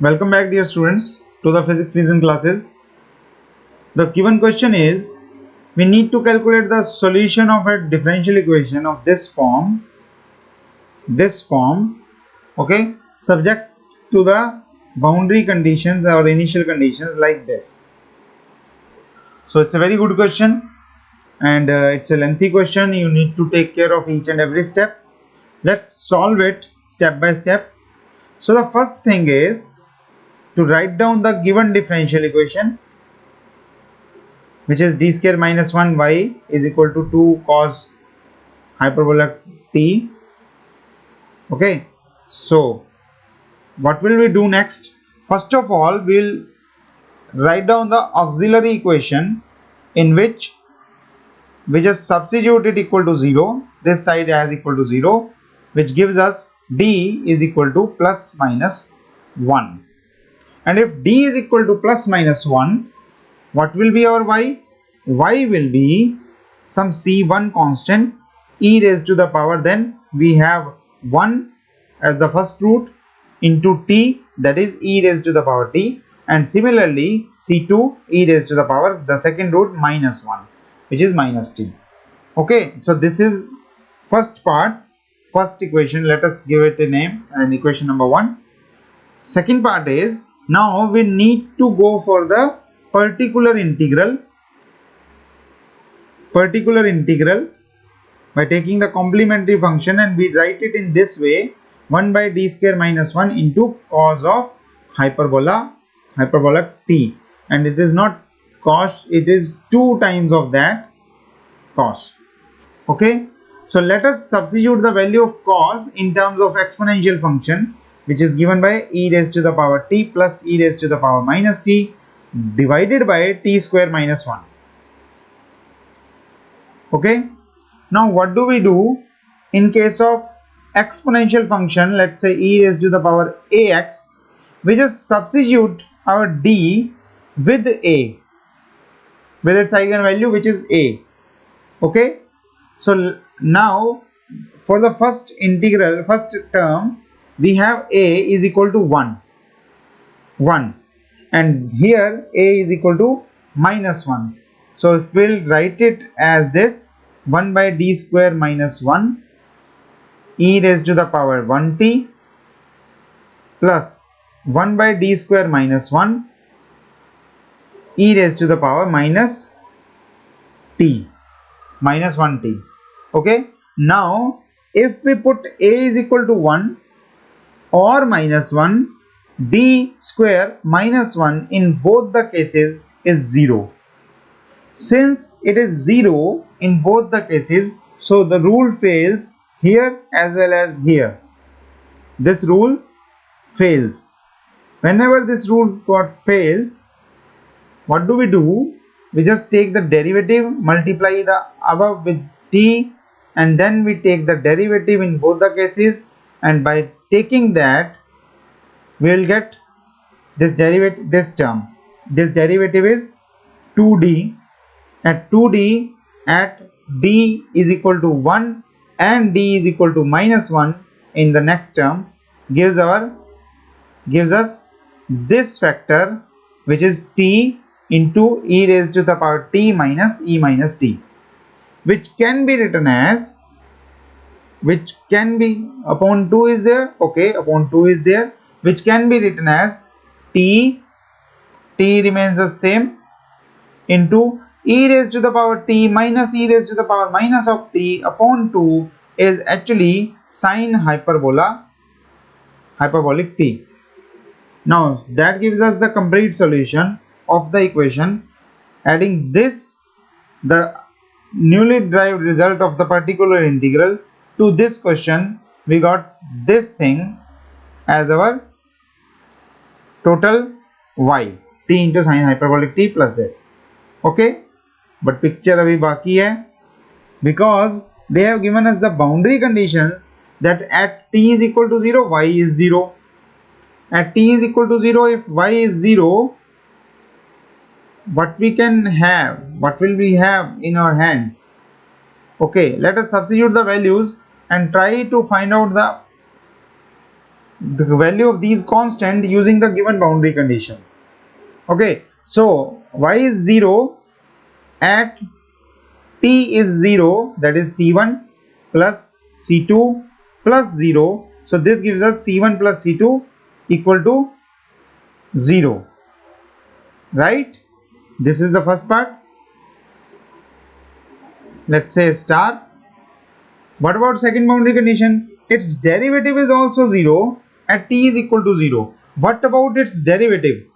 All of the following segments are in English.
Welcome back, dear students, to the physics vision classes. The given question is, we need to calculate the solution of a differential equation of this form, okay, subject to the boundary conditions or initial conditions like this. So it's a very good question, and it's a lengthy question. You need to take care of each and every step. Let's solve it step by step. So the first thing is to write down the given differential equation, which is d square minus 1 y is equal to 2 cos hyperbolic t. Okay, so what will we do next? First of all, we'll write down the auxiliary equation in which we just substitute it equal to 0, this side as equal to 0, which gives us d is equal to plus minus 1. And if d is equal to plus minus 1, what will be our y? Y will be some c1 constant e raised to the power, then we have 1 as the first root into t, that is e raised to the power t, and similarly c2 e raised to the power the second root minus 1, which is minus t. Okay, so this is first part, first equation. Let us give it a name, and equation number 1. Second part is, now we need to go for the particular integral by taking the complementary function, and we write it in this way: 1 by d square minus 1 into cos of hyperbolic t, and it is not cos, it is 2 times of that cos. Okay, so let us substitute the value of cos in terms of exponential function, which is given by e raised to the power t plus e raised to the power minus t divided by t square minus 1. Okay, now what do we do in case of exponential function? Let's say e raised to the power ax, we just substitute our d with a, with its eigenvalue, which is a. Okay, so now for the first integral, first term, we have a is equal to 1, and here a is equal to minus 1. So if we'll write it as this: 1 by d square minus 1 e raised to the power 1t plus 1 by d square minus 1 e raised to the power minus t, minus 1t. Okay, now if we put a is equal to 1 or minus 1, d square minus 1 in both the cases is 0. Since it is 0 in both the cases, so the rule fails here as well as here. This rule fails. Whenever this rule got failed, what do? We just take the derivative, multiply the above with t, and then we take the derivative in both the cases, and by taking that we will get this derivative, this term. This derivative is 2d. At 2d, at d is equal to 1 and d is equal to minus 1 in the next term gives us this factor, which is t into e raised to the power t minus e minus t, which can be written as, upon 2 is there, okay, upon 2 is there, which can be written as t remains the same, into e raised to the power t minus e raised to the power minus of t upon 2 is actually sine hyperbolic t. Now that gives us the complete solution of the equation. Adding this, the newly derived result of the particular integral, to this question, we got this thing as our total y, t into sine hyperbolic t plus this. Okay, but picture abhi baki hai, because they have given us the boundary conditions that at t is equal to 0, y is 0. At t is equal to 0, if y is 0, what we can have, what will we have in our hand? Okay, let us substitute the values and try to find out the the value of these constant using the given boundary conditions. Okay, so y is 0 at t is 0, that is c1 plus c2 plus 0. So this gives us c1 plus c2 equal to 0, right? This is the first part. Let's say star. What about second boundary condition? Its derivative is also 0 at t is equal to 0. What about its derivative?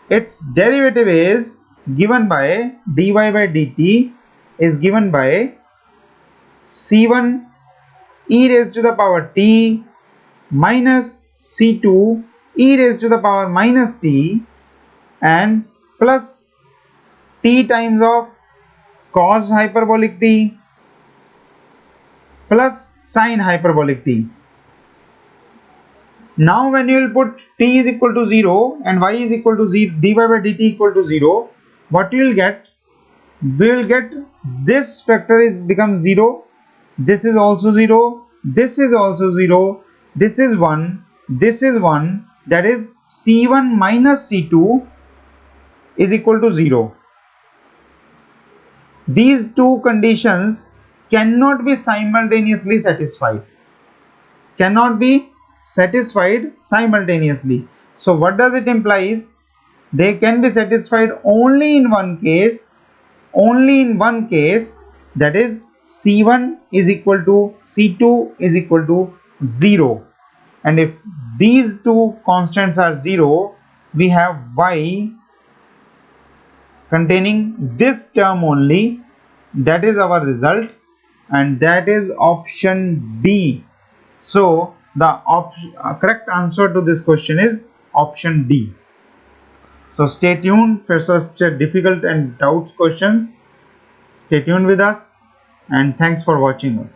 Its derivative is given by dy by dt is given by c1 e raised to the power t minus c2 e raised to the power minus t and plus t times of cos hyperbolic t plus sin hyperbolic t. Now when you will put t is equal to 0 and y is equal to 0, dy by dt equal to 0, what you will get? We will get this factor is becomes 0, this is also 0, this is also 0, this is 1, this is 1, that is c1 minus c2 is equal to 0. These two conditions cannot be simultaneously satisfied. Cannot be satisfied simultaneously. So what does it implies? They can be satisfied only in one case, that is c1 is equal to c2 is equal to 0, and if these two constants are 0, we have y containing this term only. That is our result, and that is option D. So the correct answer to this question is option D. So stay tuned for such difficult and doubts questions. Stay tuned with us, and thanks for watching.